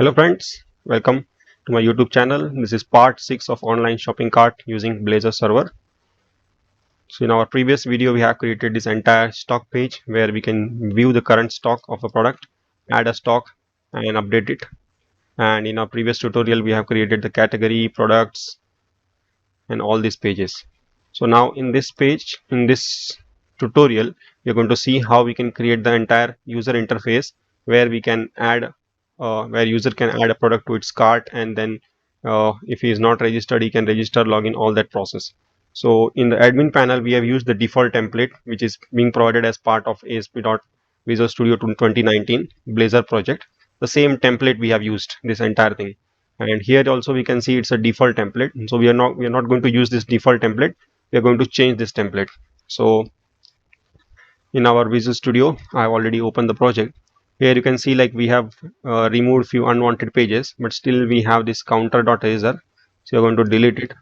Hello friends, welcome to my YouTube channel. This is part 6 of online shopping cart using Blazor server. So in our previous video, we have created this entire stock page where we can view the current stock of a product, add a stock and update it. And in our previous tutorial, we have created the category, products and all these pages. So now in this page, in this tutorial, we're going to see how we can create the entire user interface where we can add where user can add a product to its cart, and then if he is not registered, he can register, login, all that process. So in the admin panel, we have used the default template which is being provided as part of ASP.Visual Studio 2019 Blazor project. The same template we have used this entire thing, and here also we can see it's a default template. So we are not going to use this default template. We are going to change this template. So in our Visual Studio, I have already opened the project. Here you can see like we have removed few unwanted pages, but still we have this counter.razor. So you're going to delete it.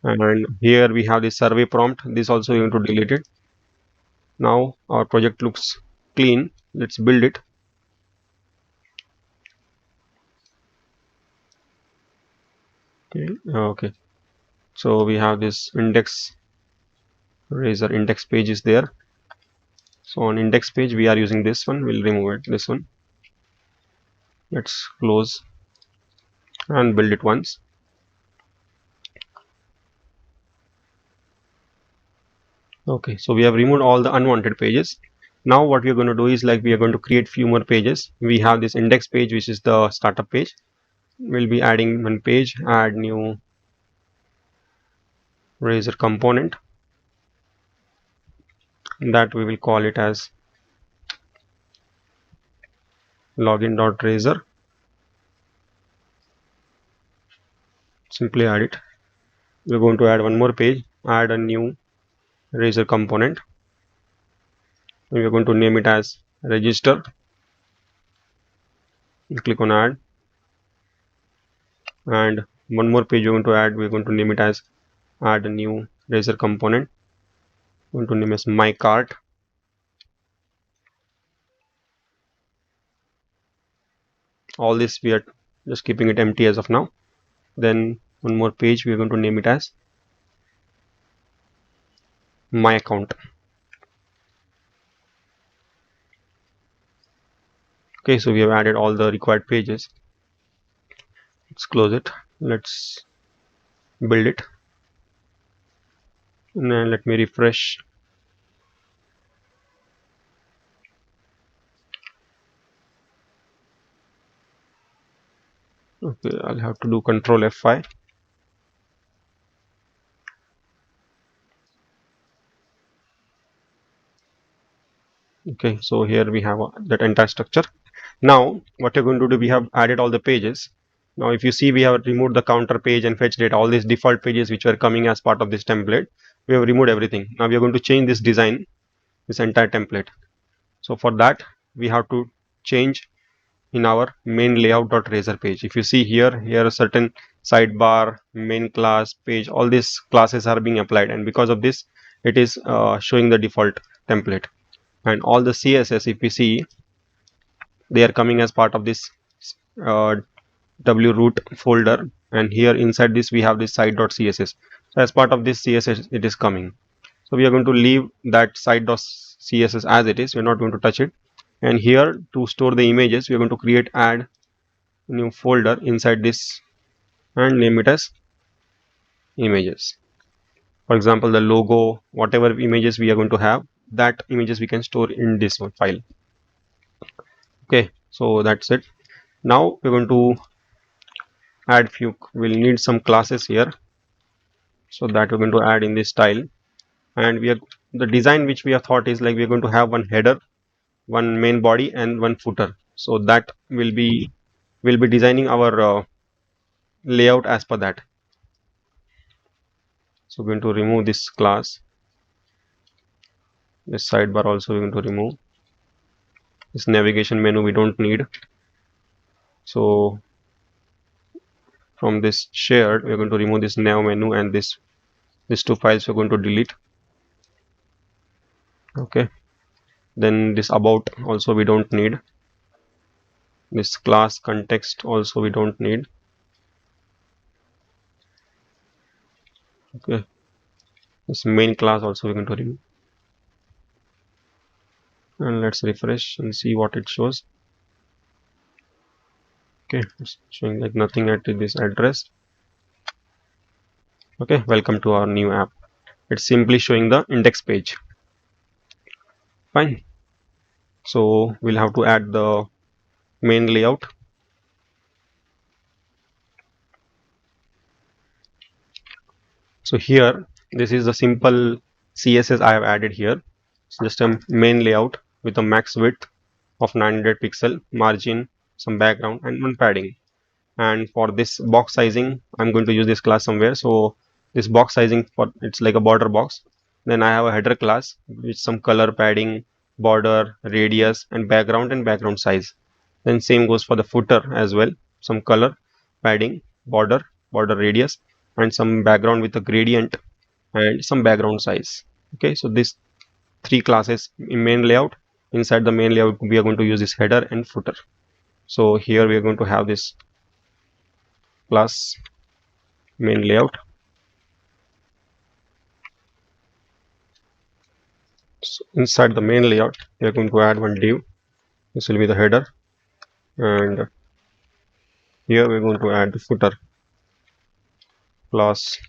And here we have this survey prompt. This also you're going to delete it. Now our project looks clean. Let's build it. Okay. So we have this index razor index page is there. So on index page we are using this one. We'll remove it, this one. Let's close and build it once. Okay, so we have removed all the unwanted pages. Now what we are going to do is like we are going to create few more pages. We have this index page which is the startup page. We'll be adding one page, add new razor component, that we will call it as login.razor. Simply add it. We're going to add one more page, add a new razor component. We are going to name it as register. Click on add, and one more page we're going to add. We're going to name it as add a new razor component. We're going to name as my cart. All this we are just keeping it empty as of now. Then one more page we are going to name it as my account. Okay, so we have added all the required pages. Let's close it. Let's build it, and then let me refresh. Okay, I'll have to do Control F5. Okay, so here we have that entire structure. Now what you're going to do, we have added all the pages. Now if you see, we have removed the counter page and fetch data, all these default pages which were coming as part of this template. We have removed everything. Now we are going to change this design, this entire template. So for that we have to change in our main layout.razor page. If you see here a certain sidebar, main class, page, all these classes are being applied, and because of this it is showing the default template. And all the CSS, if we see, they are coming as part of this wroot folder, and here inside this we have this site.css. So as part of this CSS it is coming. So we are going to leave that site.css as it is. We're not going to touch it. And here to store the images, we are going to create add new folder inside this and name it as images. For example, the logo, whatever images we are going to have, that images we can store in this one file. Okay, so that's it. Now we're going to add few, we'll need some classes here, so that we're going to add in this style. And we are, the design which we have thought is like we're going to have one header, one main body and one footer. So that will be, we'll be designing our layout as per that. So we're going to remove this class. This sidebar also we're going to remove. This navigation menu we don't need. So from this shared, we're going to remove this nav menu, and these two files we're going to delete. Okay, then this about also we don't need. This class context also we don't need. Okay, this main class also we're going to remove. And let's refresh and see what it shows. Okay, it's showing like nothing at this address. Okay, welcome to our new app. It's simply showing the index page. Fine. So we'll have to add the main layout. So here, this is the simple CSS I have added here. It's just a main layout with a max width of 900 pixel, margin, some background, and one padding. And for this box sizing, I'm going to use this class somewhere. So this box sizing, for it's like a border box. Then I have a header class with some color padding, border, radius, and background size. Then same goes for the footer as well. Some color, padding, border, border radius, and some background with a gradient and some background size. Okay, so these three classes in main layout. Inside the main layout, we are going to use this header and footer. So here we are going to have this class main layout. So inside the main layout, we are going to add one div. This will be the header, and here we are going to add the footer class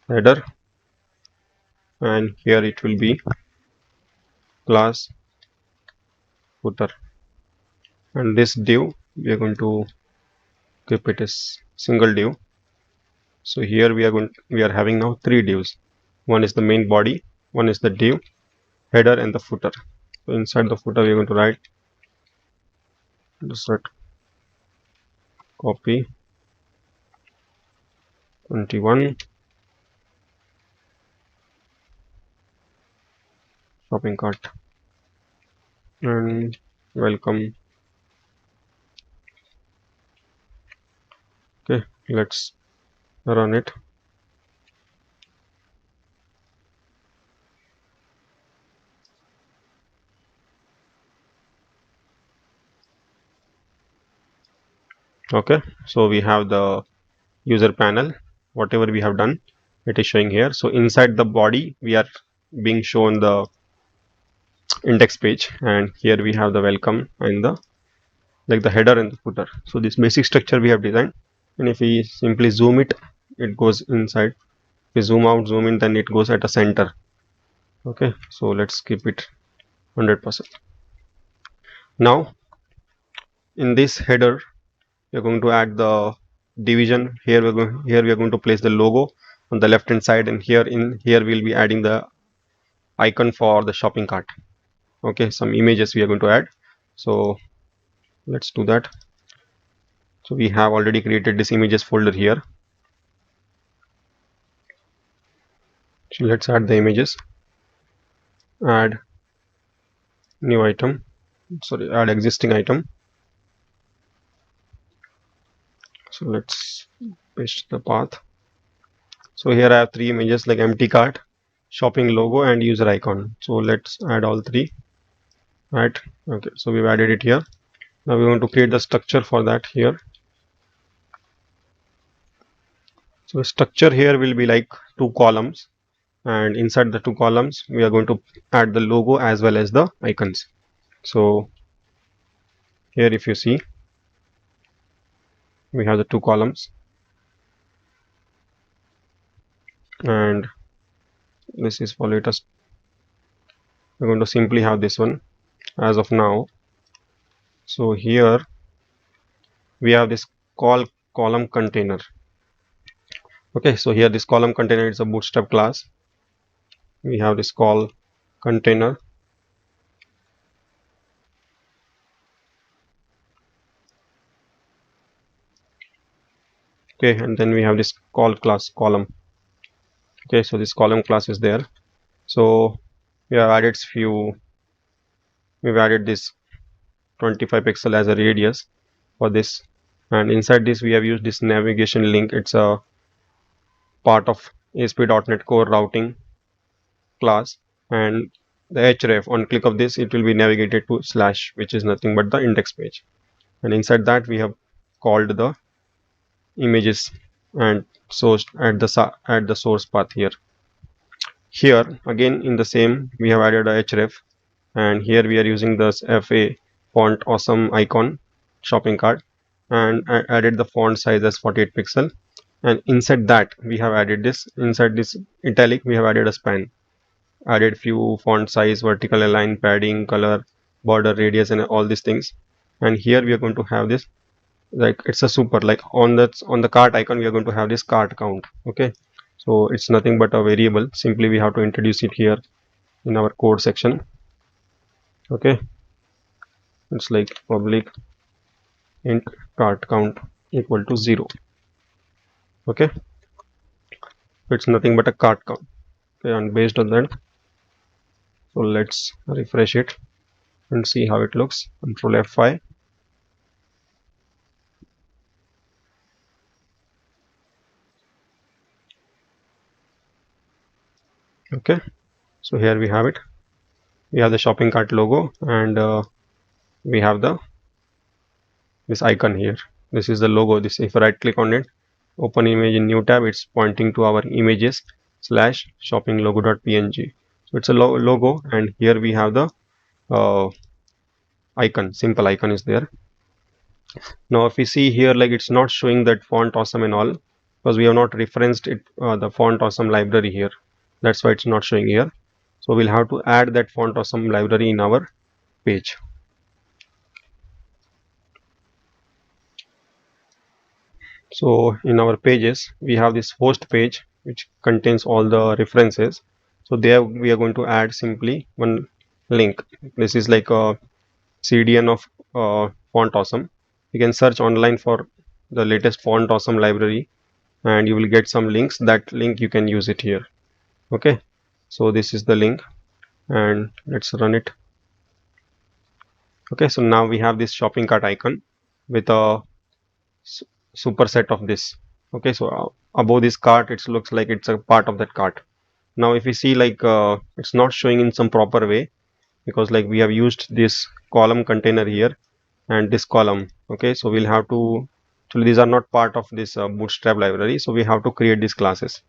header, and here it will be class footer. And this div we are going to keep it as single div. So here we are having now three divs. One is the main body, one is the div, header, and the footer. So inside the footer we are going to write insert copy 21 shopping cart and welcome. Okay, let's run it. Okay, so we have the user panel. Whatever we have done, it is showing here. So inside the body we are being shown the index page, and here we have the welcome and the header and the footer. So this basic structure we have designed, and if we simply zoom it, it goes inside. If we zoom out, zoom in, then it goes at a center. Okay, so let's keep it 100%. Now in this header we are going to add the division. Here we are going to place the logo on the left hand side, and here we'll be adding the icon for the shopping cart. Okay, some images we are going to add. So let's do that. So we have already created this images folder here. So let's add the images. Add new item. Sorry, add existing item. So let's paste the path. So here I have three images like empty cart, shopping logo, and user icon. So let's add all three. Right. Okay, so we've added it here. Now we want to create the structure for that here. So the structure here will be like two columns, and inside the two columns we are going to add the logo as well as the icons. So here if you see, we have the two columns, and this is for latest. We're going to simply have this one as of now. So here we have this column container. Okay, so here this column container is a bootstrap class. We have this call container. Okay, and then we have this call class column. Okay, so this column class is there. So we have added we've added this 25 pixel as a radius for this, and inside this we have used this navigation link. It's a part of ASP.NET Core routing class, and the href, on click of this it will be navigated to slash, which is nothing but the index page. and inside that we have called the images and source at the source path here. Here again in the same we have added a href, and here we are using this FA Fontawesome icon shopping cart, and I added the font size as 48 pixel, and inside that we have added this, inside this italic we have added a span, added few font size, vertical align, padding, color, border, radius, and all these things. And here we are going to have this, like it's a super, like on the cart icon we are going to have this cart count. Okay, so it's nothing but a variable, simply we have to introduce it here in our code section. Okay, it's like public int cart count equal to 0. Okay, it's nothing but a cart count. Okay, and based on that, so let's refresh it and see how it looks. Control F5. Okay, so here we have it. We have the shopping cart logo, and we have this icon here. This is the logo. This, if I right click on it, open image in new tab, it's pointing to our images slash shopping logo.png. So it's a logo, and here we have the icon, simple icon is there. Now if we see here, like it's not showing that Fontawesome and all, because we have not referenced it, the Fontawesome library here. That's why it's not showing here. So we'll have to add that Fontawesome library in our page. So in our pages, we have this host page which contains all the references. So there we are going to add simply one link. This is like a CDN of Fontawesome. You can search online for the latest Fontawesome library, and you will get some links. That link you can use it here. Okay, so this is the link, and let's run it. Okay, so now we have this shopping cart icon with a superset of this. Okay, so above this cart it looks like it's a part of that cart. Now if we see, like it's not showing in some proper way, because like we have used this column container here and this column. Okay, so we'll have to, actually these are not part of this bootstrap library, so we have to create these classes.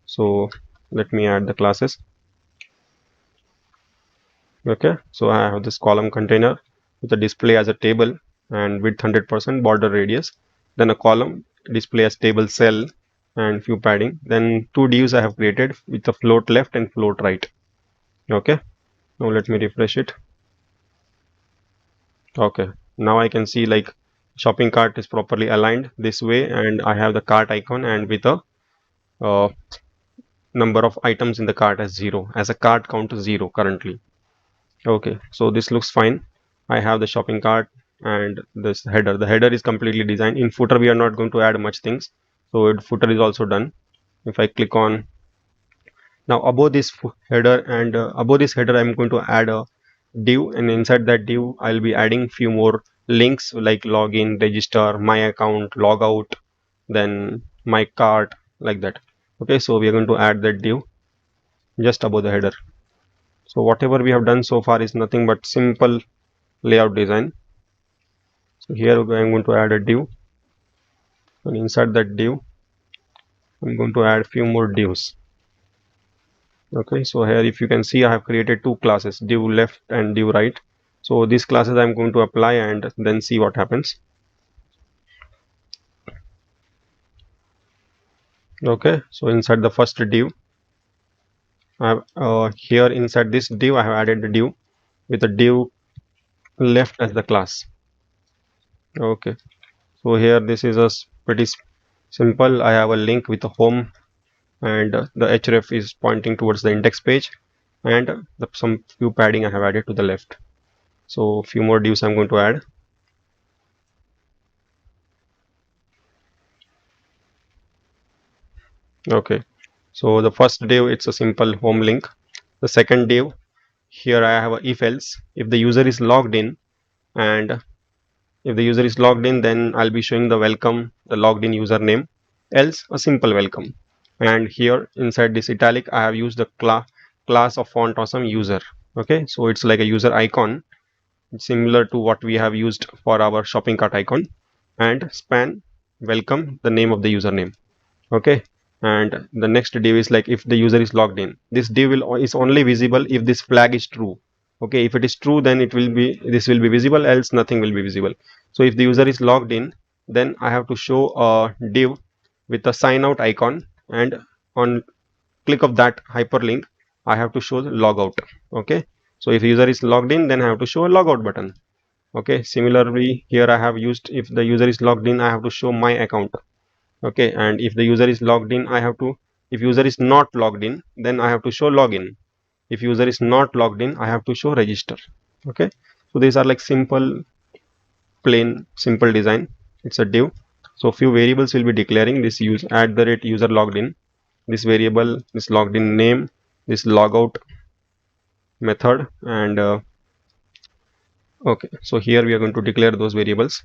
So let me add the classes. Okay, so I have this column container with a display as a table and width 100%, border radius, then a column display as table cell and few padding, then two divs I have created with a float left and float right. Okay, now let me refresh it. Okay, now I can see like shopping cart is properly aligned this way, and I have the cart icon and with a number of items in the cart as 0, as a cart count is 0 currently. Okay, so this looks fine. I have the shopping cart and this header. The header is completely designed. In footer we are not going to add much things, so footer is also done. If I click on, now above this header, and above this header I'm going to add a div, and inside that div I'll be adding few more links like login, register, my account, logout, then my cart, like that. Okay, so we are going to add that div just above the header. So whatever we have done so far is nothing but simple layout design. So here I'm going to add a div, and inside that div I'm going to add few more divs. Okay, so here if you can see I have created two classes, div left and div right. So these classes I'm going to apply and then see what happens. Okay, so inside the first div, I have here inside this div I have added the div with a div left as the class. Okay, so here this is a pretty simple. I have a link with a home, and the href is pointing towards the index page, and some few padding I have added to the left. So few more divs I'm going to add. Okay, so the first div, it's a simple home link. The second div, here I have a if else. If the user is logged in, and if the user is logged in, then I'll be showing the welcome, the logged in username, else a simple welcome. And here inside this italic I have used the class of Fontawesome user. Okay, so it's like a user icon, similar to what we have used for our shopping cart icon, and span welcome the name of the username. Okay, and the next div is like if the user is logged in. This div is only visible if this flag is true. Okay, if it is true, then this will be visible, else nothing will be visible. So if the user is logged in, then I have to show a div with a sign out icon, and on click of that hyperlink I have to show the logout. Okay, so if user is logged in, then I have to show a logout button. Okay, similarly here I have used, if the user is logged in, I have to show my account. Okay, and if the user is logged in, I have to, if user is not logged in, then I have to show login. If user is not logged in, I have to show register. Okay, so these are like simple, plain, simple design. It's a div. So few variables will be declaring this use @user logged in, this variable, this logged in name, this logout method, and okay, so here we are going to declare those variables.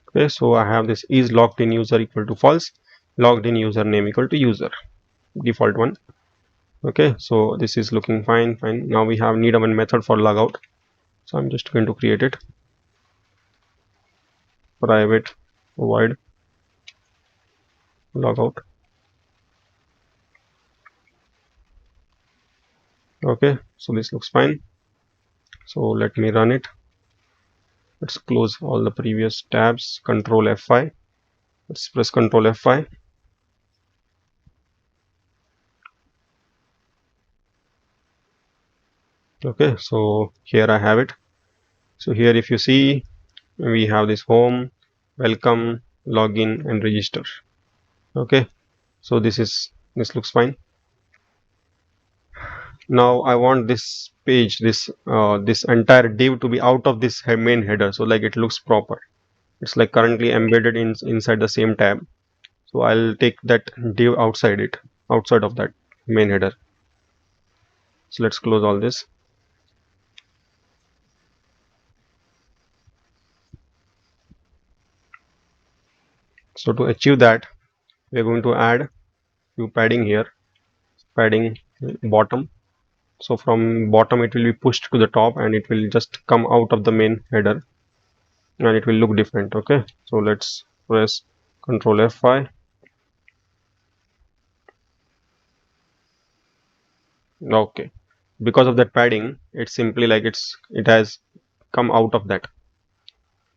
Okay, so I have this is logged in user equal to false, logged in username equal to user, default one. Okay, so this is looking fine. Now we have need a one method for logout, so I'm just going to create it. Private void logout. Okay, so this looks fine. So let me run it. Let's close all the previous tabs. Control F5. Let's press Control F5. Okay, so here I have it. So here if you see, we have this home, welcome, login, and register. Okay, so this looks fine. Now I want this page, this entire div to be out of this main header, so like it looks proper. It's like currently embedded inside the same tab. So I'll take that div outside of that main header. So let's close all this. So to achieve that, we're going to add few padding here, padding bottom. So from bottom it will be pushed to the top, and it will just come out of the main header, and it will look different. Okay, so let's press Control F5. Okay, because of that padding, it's simply like it has come out of that.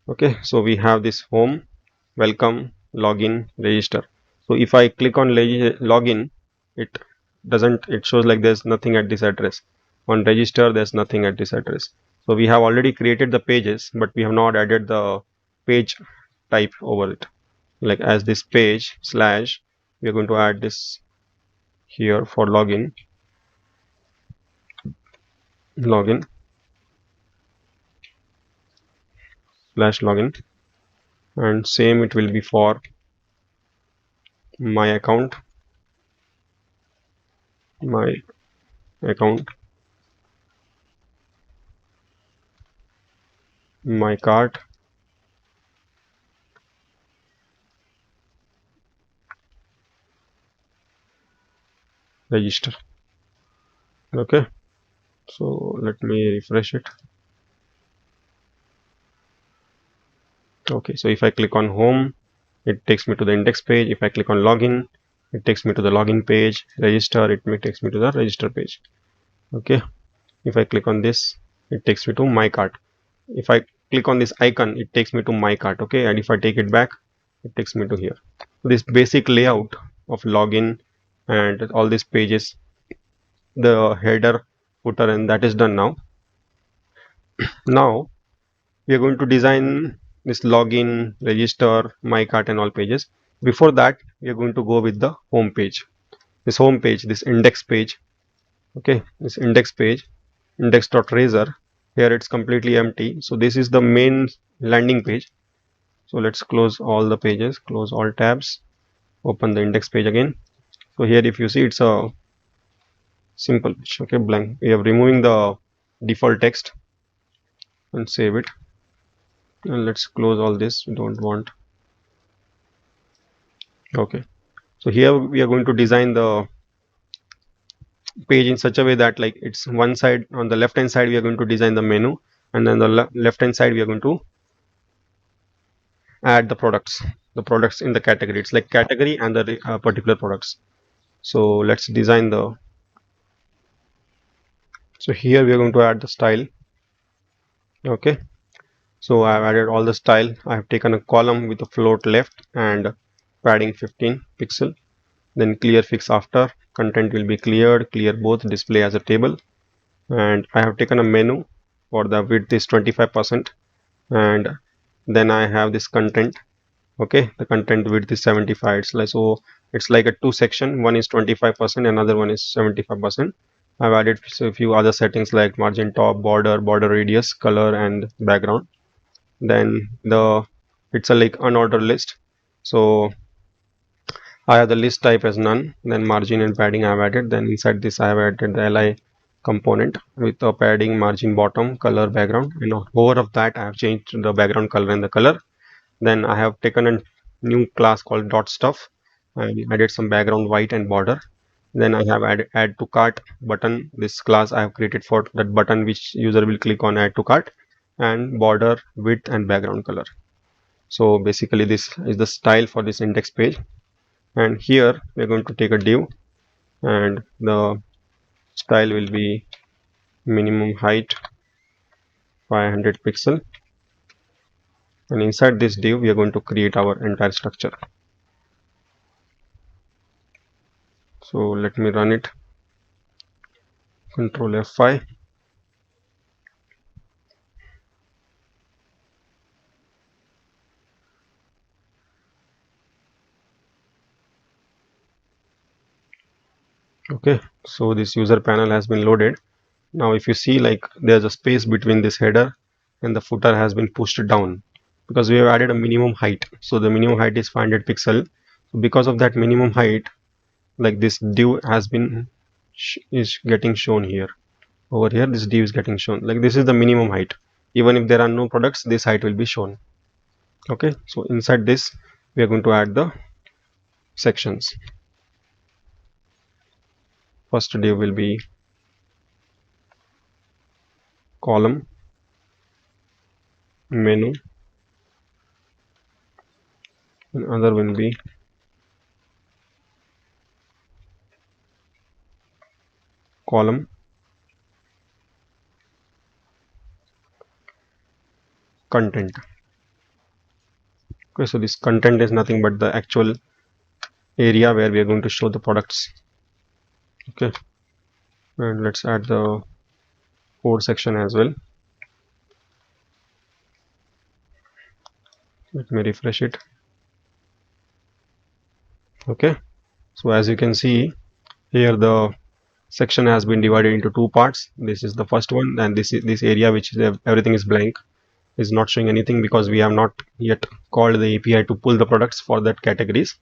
Okay, so we have this home, welcome, login, register. So if I click on login, it shows like there's nothing at this address. On register, there's nothing at this address. So we have already created the pages, but we have not added the page type over it. Like as this page slash, we are going to add this here for login slash login, and same it will be for my account my cart, register. Okay, so let me refresh it. Okay, so if I click on home, it takes me to the index page. If I click on login, it takes me to the login page. Register, it takes me to the register page. Okay, if I click on this, it takes me to my cart. If I click on this icon, it takes me to my cart. Okay, and if I take it back, it takes me to here. So this basic layout of login and all these pages, the header, footer, and that is done now. Now we are going to design this login, register, my cart, and all pages. Before that, we are going to go with the home page. This home page, this index page. Okay, this index page, index.razor. Here it's completely empty. So this is the main landing page. So let's close all the pages, close all tabs, open the index page again. So here if you see, it's a simple page. Okay, blank. We are removing the default text and save it. And let's close all this. We don't want. Okay, so here we are going to design the page in such a way that like it's one side. On the left hand side we are going to design the menu, and then the left hand side we are going to add the products in the category. It's like category and the particular products. So let's design the, so here we are going to add the style. Okay, so I've added all the style. I have taken a column with a float left and padding 15 pixel, then clear fix after. Content will be cleared, clear both, display as a table. And I have taken a menu for the width is 25%, and then I have this content. Okay, the content width is 75. It's like, so it's like a two section, one is 25%, another one is 75%. I've added a few other settings like margin top, border radius, color, and background. Then it's a like unordered list, so I have the list type as none. Then margin and padding I have added. Then inside this I have added the li component with the padding, margin, bottom, color, background. And over of that I have changed the background color and the color. Then I have taken a new class called dot stuff and added some background white and border. Then I have add to cart button. This class I have created for that button which user will click on add to cart, and border, width, and background color. So basically this is the style for this index page. And here we're going to take a div, and the style will be minimum height 500 pixel, and inside this div we are going to create our entire structure. So let me run it. Control F5. Okay, so this user panel has been loaded. Now if you see, like, there's a space between this header and the footer has been pushed down because we have added a minimum height. So the minimum height is 500 pixel. So because of that minimum height, like this div has been is getting shown here. Over here this div is getting shown, like this is the minimum height. Even if there are no products, this height will be shown. Okay, so inside this we are going to add the sections. First div will be column, menu, and other will be column, content. Okay, so this content is nothing but the actual area where we are going to show the products. Okay, and let's add the code section as well. Let me refresh it. Okay, so as you can see here, the section has been divided into two parts. This is the first one, and this area which is everything is blank, is not showing anything because we have not yet called the API to pull the products for that categories.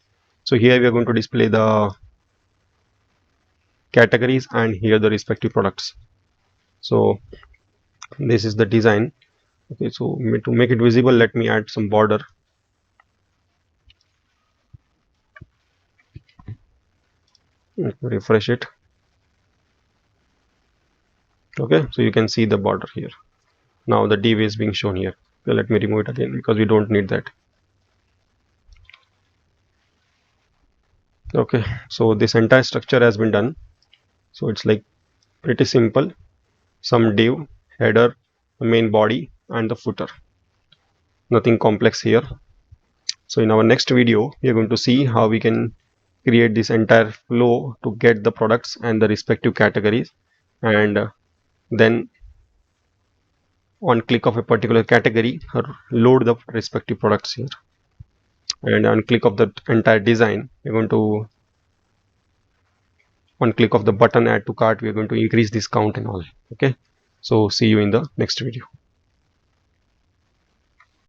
So here we are going to display the categories and here the respective products. So this is the design. Okay, so to make it visible, let me add some border. Let me refresh it. Okay, so you can see the border here. Now the div is being shown here. Okay, let me remove it again because we don't need that. Okay, so this entire structure has been done. So it's like pretty simple. Some div, header, the main body, and the footer. Nothing complex here. So in our next video we are going to see how we can create this entire flow to get the products and the respective categories, and then on click of a particular category load the respective products here, and on click of the entire design we're going to, on click of the button add to cart, we're going to increase this count and all. Okay, so see you in the next video.